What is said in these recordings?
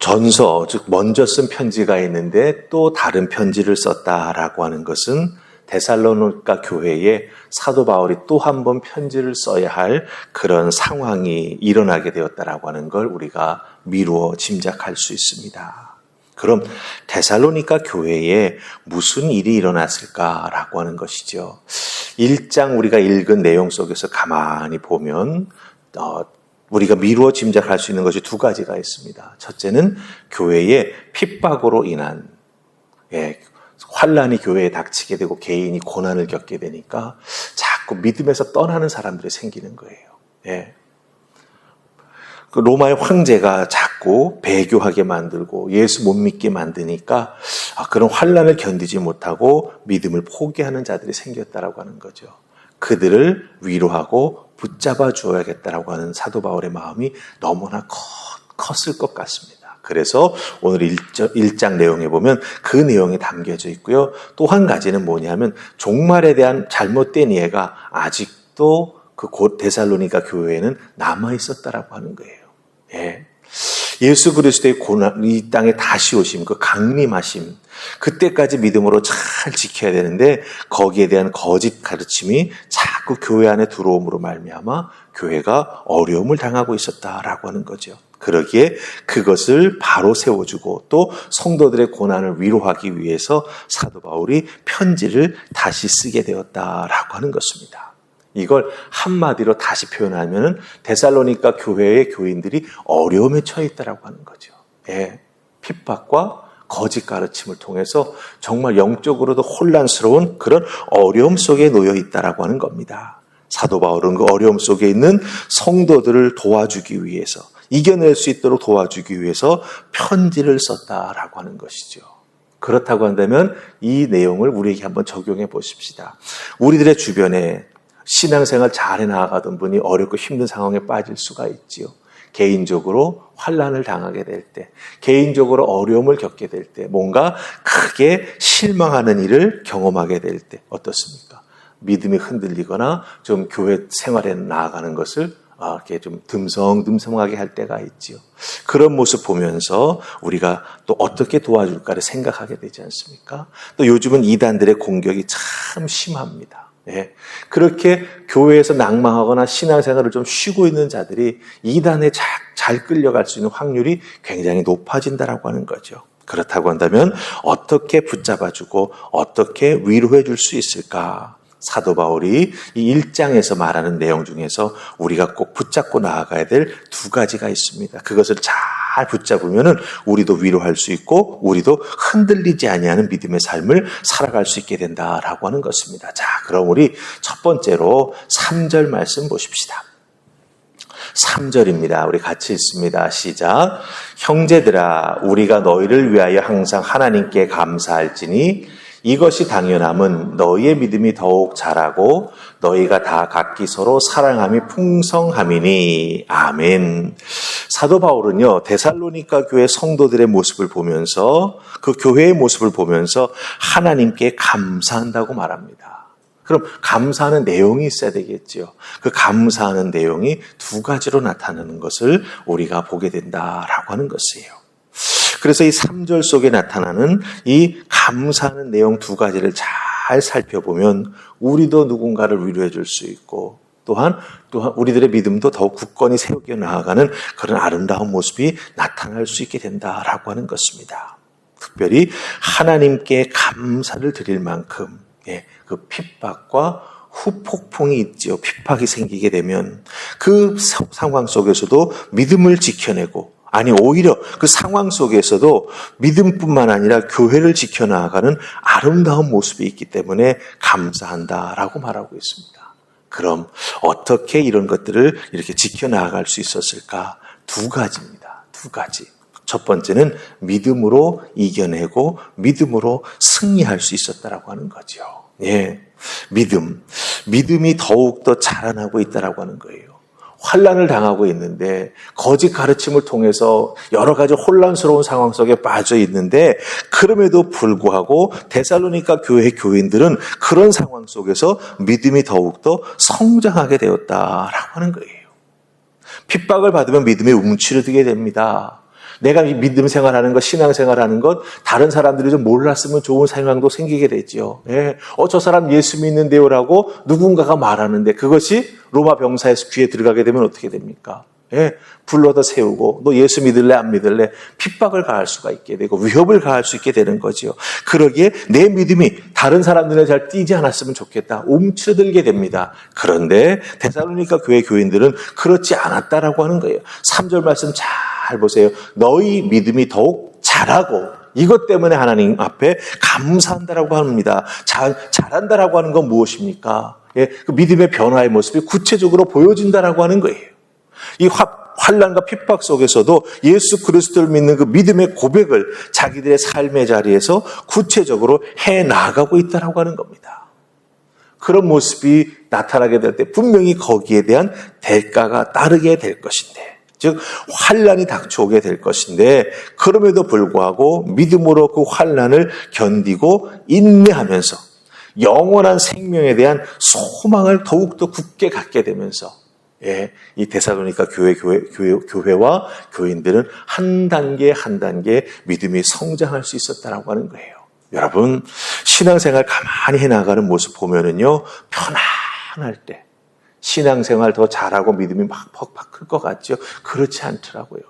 전서, 즉 먼저 쓴 편지가 있는데 또 다른 편지를 썼다라고 하는 것은 데살로니가 교회에 사도 바울이 또 한 번 편지를 써야 할 그런 상황이 일어나게 되었다라고 하는 걸 우리가 미루어 짐작할 수 있습니다. 그럼 데살로니가 교회에 무슨 일이 일어났을까라고 하는 것이죠. 1장 우리가 읽은 내용 속에서 가만히 보면 우리가 미루어 짐작할 수 있는 것이 두 가지가 있습니다. 첫째는 교회의 핍박으로 인한 환란이 교회에 닥치게 되고 개인이 고난을 겪게 되니까 자꾸 믿음에서 떠나는 사람들이 생기는 거예요. 그 로마의 황제가 자꾸 배교하게 만들고 예수 못 믿게 만드니까 그런 환란을 견디지 못하고 믿음을 포기하는 자들이 생겼다라고 하는 거죠. 그들을 위로하고 붙잡아 주어야겠다라고 하는 사도 바울의 마음이 너무나 컸을 것 같습니다. 그래서 오늘 1장 내용에 보면 그 내용이 담겨져 있고요. 또 한 가지는 뭐냐면 종말에 대한 잘못된 이해가 아직도 그 곧 데살로니가 교회에는 남아 있었다라고 하는 거예요. 예수 그리스도의 고난, 이 땅에 다시 오심, 그 강림하심, 그때까지 믿음으로 잘 지켜야 되는데 거기에 대한 거짓 가르침이 자꾸 교회 안에 들어옴으로 말미암아 교회가 어려움을 당하고 있었다라고 하는 거죠. 그러기에 그것을 바로 세워주고 또 성도들의 고난을 위로하기 위해서 사도 바울이 편지를 다시 쓰게 되었다라고 하는 것입니다. 이걸 한마디로 다시 표현하면 데살로니가 교회의 교인들이 어려움에 처해 있다라고 하는 거죠. 핍박과 거짓 가르침을 통해서 정말 영적으로도 혼란스러운 그런 어려움 속에 놓여 있다라고 하는 겁니다. 사도 바울은 그 어려움 속에 있는 성도들을 도와주기 위해서, 이겨낼 수 있도록 도와주기 위해서 편지를 썼다라고 하는 것이죠. 그렇다고 한다면 이 내용을 우리에게 한번 적용해 보십시다. 우리들의 주변에 신앙생활 잘해 나가던 분이 어렵고 힘든 상황에 빠질 수가 있지요. 개인적으로 환난을 당하게 될 때, 개인적으로 어려움을 겪게 될 때, 뭔가 크게 실망하는 일을 경험하게 될 때 어떻습니까? 믿음이 흔들리거나 좀 교회 생활에 나아가는 것을 이렇게 좀 듬성듬성하게 할 때가 있지요. 그런 모습 보면서 우리가 또 어떻게 도와줄까를 생각하게 되지 않습니까? 또 요즘은 이단들의 공격이 참 심합니다. 그렇게 교회에서 낭망하거나 신앙생활을 좀 쉬고 있는 자들이 이단에 잘 끌려갈 수 있는 확률이 굉장히 높아진다라고 하는 거죠. 그렇다고 한다면 어떻게 붙잡아주고 어떻게 위로해 줄 수 있을까? 사도 바울이 이 1장에서 말하는 내용 중에서 우리가 꼭 붙잡고 나아가야 될 두 가지가 있습니다. 그것을 잘 붙잡으면 우리도 위로할 수 있고 우리도 흔들리지 아니하는 믿음의 삶을 살아갈 수 있게 된다라고 하는 것입니다. 자, 그럼 우리 첫 번째로 3절 말씀 보십시다. 3절입니다. 우리 같이 읽습니다. 시작. 형제들아, 우리가 너희를 위하여 항상 하나님께 감사할지니 이것이 당연함은 너희의 믿음이 더욱 자라고 너희가 다 각기 서로 사랑함이 풍성함이니. 아멘. 사도 바울은요, 데살로니가 교회 성도들의 모습을 보면서, 그 교회의 모습을 보면서 하나님께 감사한다고 말합니다. 그럼 감사하는 내용이 있어야 되겠죠. 그 감사하는 내용이 두 가지로 나타나는 것을 우리가 보게 된다라고 하는 것이에요. 그래서 이 3절 속에 나타나는 이 감사하는 내용 두 가지를 잘 살펴보면 우리도 누군가를 위로해 줄 수 있고 또한 우리들의 믿음도 더욱 굳건히 세우게 나아가는 그런 아름다운 모습이 나타날 수 있게 된다라고 하는 것입니다. 특별히 하나님께 감사를 드릴 만큼 그 핍박과 후폭풍이 있지요. 핍박이 생기게 되면 그 상황 속에서도 믿음을 지켜내고 아니 오히려 그 상황 속에서도 믿음뿐만 아니라 교회를 지켜나가는 아름다운 모습이 있기 때문에 감사한다라고 말하고 있습니다. 그럼 어떻게 이런 것들을 이렇게 지켜나갈 수 있었을까? 두 가지입니다. 두 가지. 첫 번째는 믿음으로 이겨내고 믿음으로 승리할 수 있었다라고 하는 거죠. 믿음이 더욱더 자라나고 있다라고 하는 거예요. 환난을 당하고 있는데 거짓 가르침을 통해서 여러 가지 혼란스러운 상황 속에 빠져 있는데 그럼에도 불구하고 데살로니가 교회 교인들은 그런 상황 속에서 믿음이 더욱더 성장하게 되었다라고 하는 거예요. 핍박을 받으면 믿음이 움츠러들게 됩니다. 내가 믿음 생활하는 것, 신앙 생활하는 것, 다른 사람들이 좀 몰랐으면 좋은 생각도 생기게 되지요. 예. 저 사람 예수 믿는데요라고 누군가가 말하는데 그것이 로마 병사에서 귀에 들어가게 되면 어떻게 됩니까? 예. 불러다 세우고 너 예수 믿을래 안 믿을래 핍박을 가할 수가 있게 되고 위협을 가할 수 있게 되는 거지요. 그러기에 내 믿음이 다른 사람들에 잘 띄지 않았으면 좋겠다. 움츠러들게 됩니다. 그런데 데살로니가 교회 교인들은 그렇지 않았다라고 하는 거예요. 3절 말씀 잘 보세요. 너희 믿음이 더욱 자라고 이것 때문에 하나님 앞에 감사한다라고 합니다. 잘한다라고 하는 건 무엇입니까? 예, 그 믿음의 변화의 모습이 구체적으로 보여진다라고 하는 거예요. 이 환난과 핍박 속에서도 예수 그리스도를 믿는 그 믿음의 고백을 자기들의 삶의 자리에서 구체적으로 해나가고 있다라고 하는 겁니다. 그런 모습이 나타나게 될 때 분명히 거기에 대한 대가가 따르게 될 것인데, 즉 환난이 닥쳐오게 될 것인데, 그럼에도 불구하고 믿음으로 그 환난을 견디고 인내하면서 영원한 생명에 대한 소망을 더욱더 굳게 갖게 되면서, 예, 이 데살로니가 교회와 교인들은 한 단계 한 단계 믿음이 성장할 수 있었다라고 하는 거예요. 여러분, 신앙생활 가만히 해나가는 모습 보면은요, 편안할 때 신앙생활 더 잘하고 믿음이 막 퍽퍽 클 것 같죠? 그렇지 않더라고요.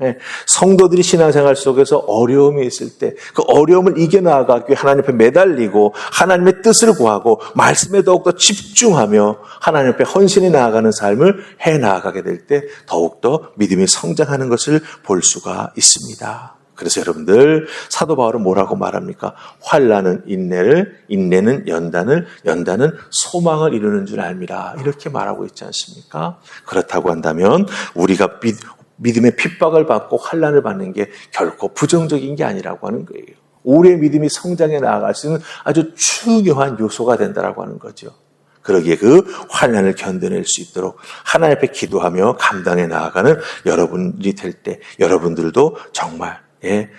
예, 성도들이 신앙생활 속에서 어려움이 있을 때 그 어려움을 이겨나가기 위해 하나님 앞에 매달리고 하나님의 뜻을 구하고 말씀에 더욱더 집중하며 하나님 앞에 헌신해 나아가는 삶을 해나가게 될 때 더욱더 믿음이 성장하는 것을 볼 수가 있습니다. 그래서 여러분들, 사도 바울은 뭐라고 말합니까? 환난은 인내를, 인내는 연단을, 연단은 소망을 이루는 줄 알미라, 이렇게 말하고 있지 않습니까? 그렇다고 한다면 우리가 믿음의 핍박을 받고 환난을 받는 게 결코 부정적인 게 아니라고 하는 거예요. 우리의 믿음이 성장해 나아갈 수 있는 아주 중요한 요소가 된다라고 하는 거죠. 그러기에 그 환난을 견뎌낼 수 있도록 하나님 앞에 기도하며 감당해 나아가는 여러분이 될 때, 여러분들도 정말, 예,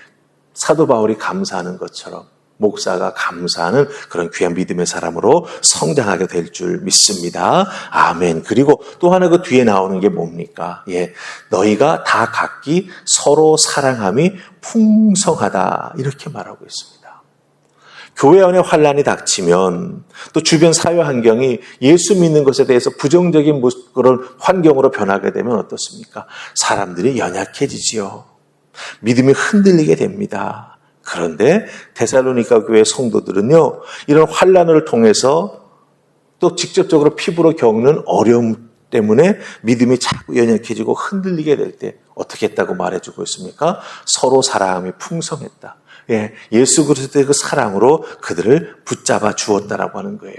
사도 바울이 감사하는 것처럼 목사가 감사하는 그런 귀한 믿음의 사람으로 성장하게 될 줄 믿습니다. 아멘. 그리고 또 하나 그 뒤에 나오는 게 뭡니까? 예, 너희가 다 각기 서로 사랑함이 풍성하다, 이렇게 말하고 있습니다. 교회 안에 환난이 닥치면 또 주변 사회 환경이 예수 믿는 것에 대해서 부정적인 그런 환경으로 변하게 되면 어떻습니까? 사람들이 연약해지지요. 믿음이 흔들리게 됩니다. 그런데 데살로니가 교회 성도들은요, 이런 환난을 통해서 또 직접적으로 피부로 겪는 어려움 때문에 믿음이 자꾸 연약해지고 흔들리게 될 때 어떻게 했다고 말해주고 있습니까? 서로 사랑함이 풍성했다. 예, 예수 그리스도의 그 사랑으로 그들을 붙잡아 주었다라고 하는 거예요.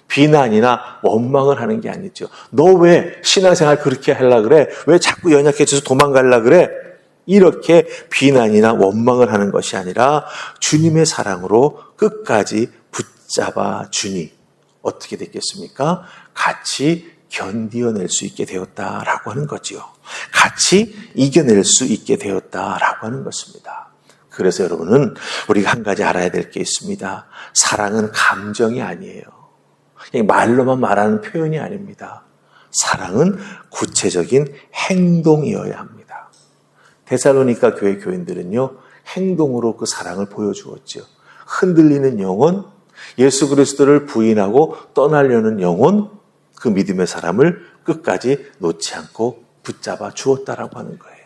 비난이나 원망을 하는 게 아니죠. 너 왜 신앙생활 그렇게 하려고 그래? 왜 자꾸 연약해져서 도망가려고 그래? 이렇게 비난이나 원망을 하는 것이 아니라 주님의 사랑으로 끝까지 붙잡아 주니 어떻게 됐겠습니까? 같이 견디어낼 수 있게 되었다라고 하는 거지요. 같이 이겨낼 수 있게 되었다라고 하는 것입니다. 그래서 여러분은 우리가 한 가지 알아야 될 게 있습니다. 사랑은 감정이 아니에요. 그냥 말로만 말하는 표현이 아닙니다. 사랑은 구체적인 행동이어야 합니다. 데살로니가 교회 교인들은요, 행동으로 그 사랑을 보여주었죠. 흔들리는 영혼, 예수 그리스도를 부인하고 떠나려는 영혼, 그 믿음의 사람을 끝까지 놓지 않고 붙잡아 주었다라고 하는 거예요.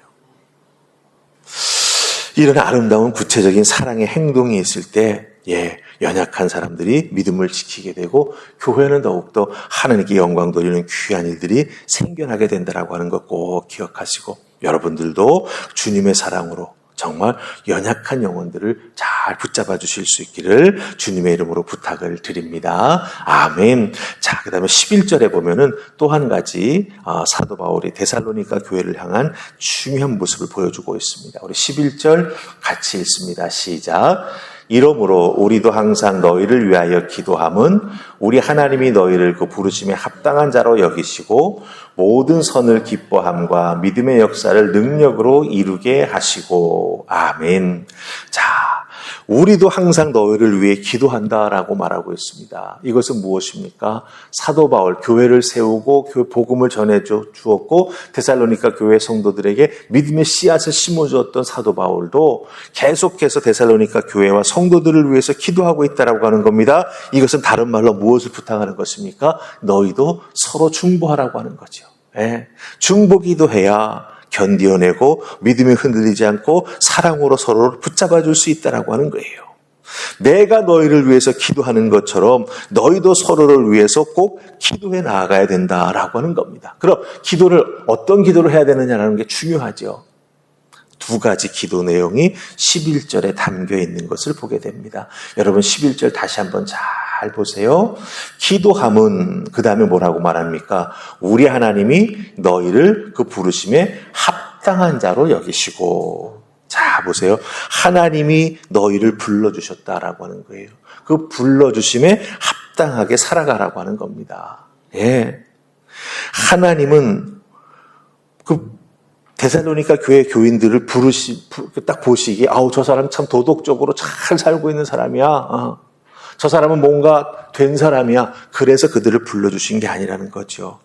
이런 아름다운 구체적인 사랑의 행동이 있을 때, 예, 연약한 사람들이 믿음을 지키게 되고 교회는 더욱더 하나님께 영광 돌리는 귀한 일들이 생겨나게 된다라고 하는 것 꼭 기억하시고, 여러분들도 주님의 사랑으로 정말 연약한 영혼들을 잘 붙잡아 주실 수 있기를 주님의 이름으로 부탁을 드립니다. 아멘. 자, 그 다음에 11절에 보면은 또 한 가지 사도 바울이 데살로니가 교회를 향한 중요한 모습을 보여주고 있습니다. 우리 11절 같이 읽습니다. 시작. 이러므로 우리도 항상 너희를 위하여 기도함은 우리 하나님이 너희를 그 부르심에 합당한 자로 여기시고 모든 선을 기뻐함과 믿음의 역사를 능력으로 이루게 하시고. 아멘. 자, 우리도 항상 너희를 위해 기도한다라고 말하고 있습니다. 이것은 무엇입니까? 사도 바울, 교회를 세우고 교회 복음을 전해주었고 데살로니가 교회 성도들에게 믿음의 씨앗을 심어주었던 사도 바울도 계속해서 데살로니가 교회와 성도들을 위해서 기도하고 있다라고 하는 겁니다. 이것은 다른 말로 무엇을 부탁하는 것입니까? 너희도 서로 중보하라고 하는 거죠. 예, 중보기도해야 견디어내고 믿음이 흔들리지 않고 사랑으로 서로를 붙잡아 줄 수 있다라고 하는 거예요. 내가 너희를 위해서 기도하는 것처럼 너희도 서로를 위해서 꼭 기도해 나아가야 된다라고 하는 겁니다. 그럼 어떤 기도를 해야 되느냐라는 게 중요하죠. 두 가지 기도 내용이 11절에 담겨 있는 것을 보게 됩니다. 여러분 11절 다시 한번 잘 보세요. 기도함은 그 다음에 뭐라고 말합니까? 우리 하나님이 너희를 그 부르심에 합당한 자로 여기시고. 자 보세요. 하나님이 너희를 불러주셨다라고 하는 거예요. 그 불러주심에 합당하게 살아가라고 하는 겁니다. 예. 하나님은 데살로니가 교회 교인들을 딱 보시기에 저 사람 참 도덕적으로 잘 살고 있는 사람이야. 저 사람은 뭔가 된 사람이야. 그래서 그들을 불러주신 게 아니라는 거죠.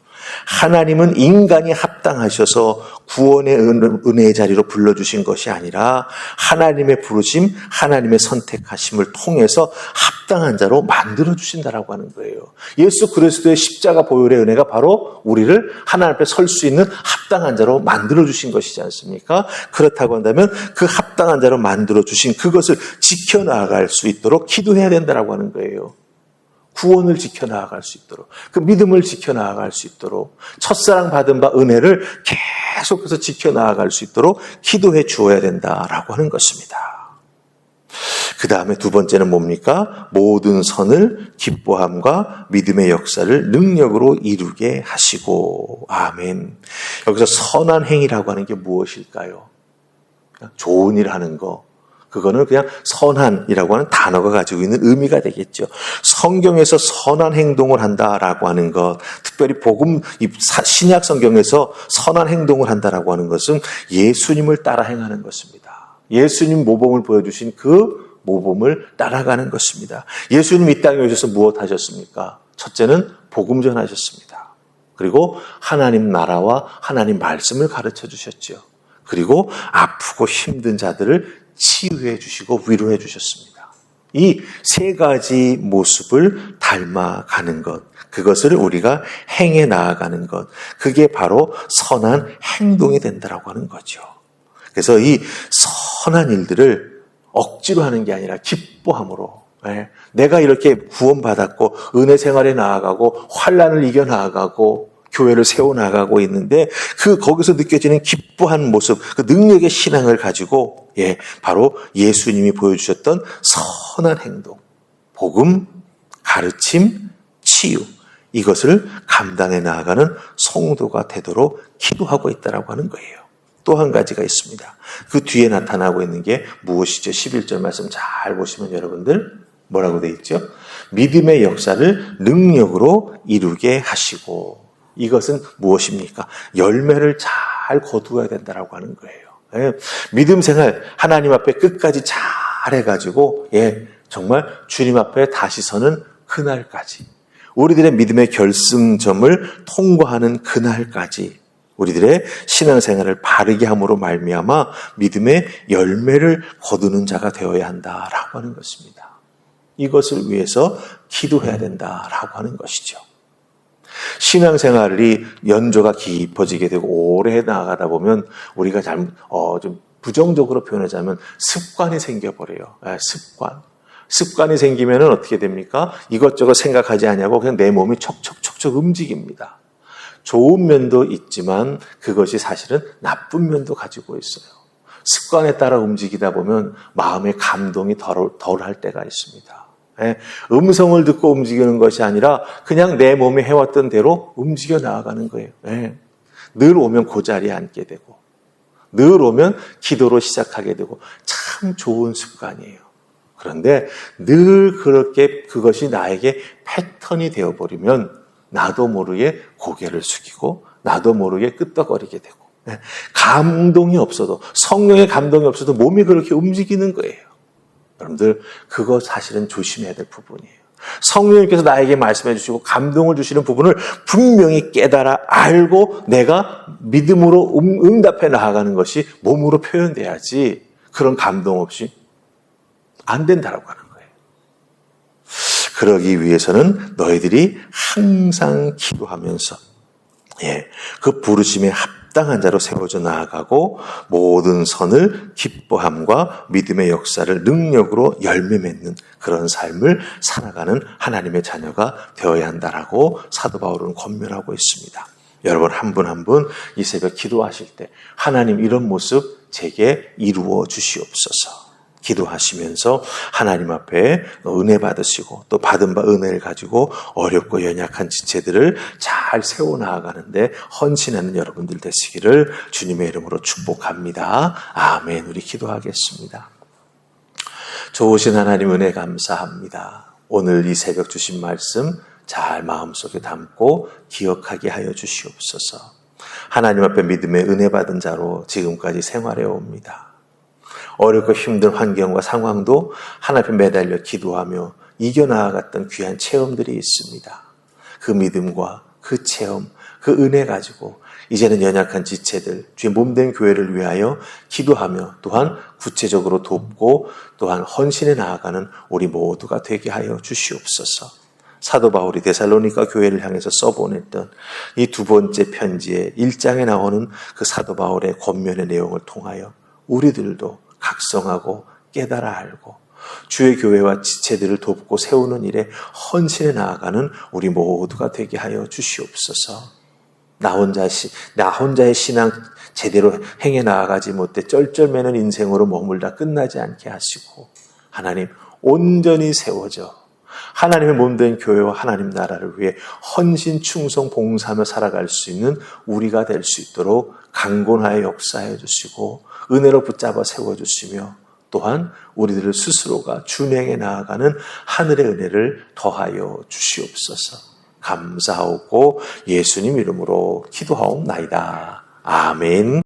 하나님은 인간이 합당하셔서 구원의 은혜의 자리로 불러주신 것이 아니라 하나님의 부르심, 하나님의 선택하심을 통해서 합당한 자로 만들어주신다라고 하는 거예요. 예수 그리스도의 십자가 보혈의 은혜가 바로 우리를 하나님 앞에 설 수 있는 합당한 자로 만들어주신 것이지 않습니까? 그렇다고 한다면 그 합당한 자로 만들어주신 그것을 지켜나갈 수 있도록 기도해야 된다라고 하는 거예요. 구원을 지켜나갈 수 있도록, 그 믿음을 지켜나갈 수 있도록, 첫사랑 받은 바 은혜를 계속해서 지켜나갈 수 있도록 기도해 주어야 된다라고 하는 것입니다. 그 다음에 두 번째는 뭡니까? 모든 선을 기뻐함과 믿음의 역사를 능력으로 이루게 하시고. 아멘. 여기서 선한 행위라고 하는 게 무엇일까요? 좋은 일 하는 거. 그거는 그냥 선한이라고 하는 단어가 가지고 있는 의미가 되겠죠. 성경에서 선한 행동을 한다라고 하는 것, 특별히 신약 성경에서 선한 행동을 한다라고 하는 것은 예수님을 따라 행하는 것입니다. 예수님 모범을 보여주신 그 모범을 따라가는 것입니다. 예수님 이 땅에 오셔서 무엇 하셨습니까? 첫째는 복음 전하셨습니다. 그리고 하나님 나라와 하나님 말씀을 가르쳐 주셨죠. 그리고 아프고 힘든 자들을 치유해 주시고 위로해 주셨습니다. 이 세 가지 모습을 닮아가는 것, 그것을 우리가 행해 나아가는 것, 그게 바로 선한 행동이 된다라고 하는 거죠. 그래서 이 선한 일들을 억지로 하는 게 아니라 기뻐함으로, 내가 이렇게 구원받았고 은혜 생활에 나아가고 환난을 이겨 나아가고 교회를 세워나가고 있는데 거기서 느껴지는 기뻐한 모습, 그 능력의 신앙을 가지고 바로 예수님이 보여주셨던 선한 행동, 복음, 가르침, 치유, 이것을 감당해 나아가는 성도가 되도록 기도하고 있다라고 하는 거예요. 또 한 가지가 있습니다. 그 뒤에 나타나고 있는 게 무엇이죠? 11절 말씀 잘 보시면 여러분들 뭐라고 되어 있죠? 믿음의 역사를 능력으로 이루게 하시고. 이것은 무엇입니까? 열매를 잘 거두어야 된다라고 하는 거예요. 믿음 생활 하나님 앞에 끝까지 잘 해가지고 정말 주님 앞에 다시 서는 그날까지, 우리들의 믿음의 결승점을 통과하는 그날까지 우리들의 신앙생활을 바르게 함으로 말미암아 믿음의 열매를 거두는 자가 되어야 한다라고 하는 것입니다. 이것을 위해서 기도해야 된다라고 하는 것이죠. 신앙생활이 연조가 깊어지게 되고 오래 나아가다 보면 우리가 좀 부정적으로 표현하자면 습관이 생겨버려요. 습관이 생기면 어떻게 됩니까? 이것저것 생각하지 않냐고 그냥 내 몸이 척척척척 움직입니다. 좋은 면도 있지만 그것이 사실은 나쁜 면도 가지고 있어요. 습관에 따라 움직이다 보면 마음의 감동이 덜할 때가 있습니다. 음성을 듣고 움직이는 것이 아니라 그냥 내 몸이 해왔던 대로 움직여 나아가는 거예요. 늘 오면 그 자리에 앉게 되고, 늘 오면 기도로 시작하게 되고, 참 좋은 습관이에요. 그런데 늘 그렇게 그것이 나에게 패턴이 되어버리면 나도 모르게 고개를 숙이고 나도 모르게 끄떡거리게 되고, 감동이 없어도, 성령의 감동이 없어도 몸이 그렇게 움직이는 거예요. 여러분들, 그거 사실은 조심해야 될 부분이에요. 성령님께서 나에게 말씀해 주시고 감동을 주시는 부분을 분명히 깨달아 알고 내가 믿음으로 응답해 나아가는 것이 몸으로 표현돼야지 그런 감동 없이 안 된다라고 하는 거예요. 그러기 위해서는 너희들이 항상 기도하면서 그 부르심에 합당한 자로 세워져 나아가고 모든 선을 기뻐함과 믿음의 역사를 능력으로 열매 맺는 그런 삶을 살아가는 하나님의 자녀가 되어야 한다라고 사도 바울은 권면하고 있습니다. 여러분 한 분 한 분 이 새벽 기도하실 때 하나님 이런 모습 제게 이루어 주시옵소서. 기도하시면서 하나님 앞에 은혜 받으시고 또 받은 바 은혜를 가지고 어렵고 연약한 지체들을 잘 세워나가는데 헌신하는 여러분들 되시기를 주님의 이름으로 축복합니다. 아멘. 우리 기도하겠습니다. 좋으신 하나님 은혜 감사합니다. 오늘 이 새벽 주신 말씀 잘 마음속에 담고 기억하게 하여 주시옵소서. 하나님 앞에 믿음의 은혜 받은 자로 지금까지 생활해 옵니다. 어렵고 힘든 환경과 상황도 하나님 앞에 매달려 기도하며 이겨나갔던 귀한 체험들이 있습니다. 그 믿음과 그 체험, 그 은혜 가지고 이제는 연약한 지체들, 주의 몸된 교회를 위하여 기도하며 또한 구체적으로 돕고 또한 헌신해 나아가는 우리 모두가 되게 하여 주시옵소서. 사도 바울이 데살로니가 교회를 향해서 써보냈던 이 두 번째 편지의 1장에 나오는 그 사도 바울의 권면의 내용을 통하여 우리들도 각성하고 깨달아 알고 주의 교회와 지체들을 돕고 세우는 일에 헌신해 나아가는 우리 모두가 되게 하여 주시옵소서. 나 혼자의 신앙 제대로 행해 나아가지 못해 쩔쩔매는 인생으로 머물다 끝나지 않게 하시고 하나님 온전히 세워져 하나님의 몸된 교회와 하나님 나라를 위해 헌신, 충성, 봉사하며 살아갈 수 있는 우리가 될 수 있도록 강권하여 역사해 주시고 은혜로 붙잡아 세워주시며 또한 우리들 스스로가 준행해 나아가는 하늘의 은혜를 더하여 주시옵소서. 감사하고 예수님 이름으로 기도하옵나이다. 아멘.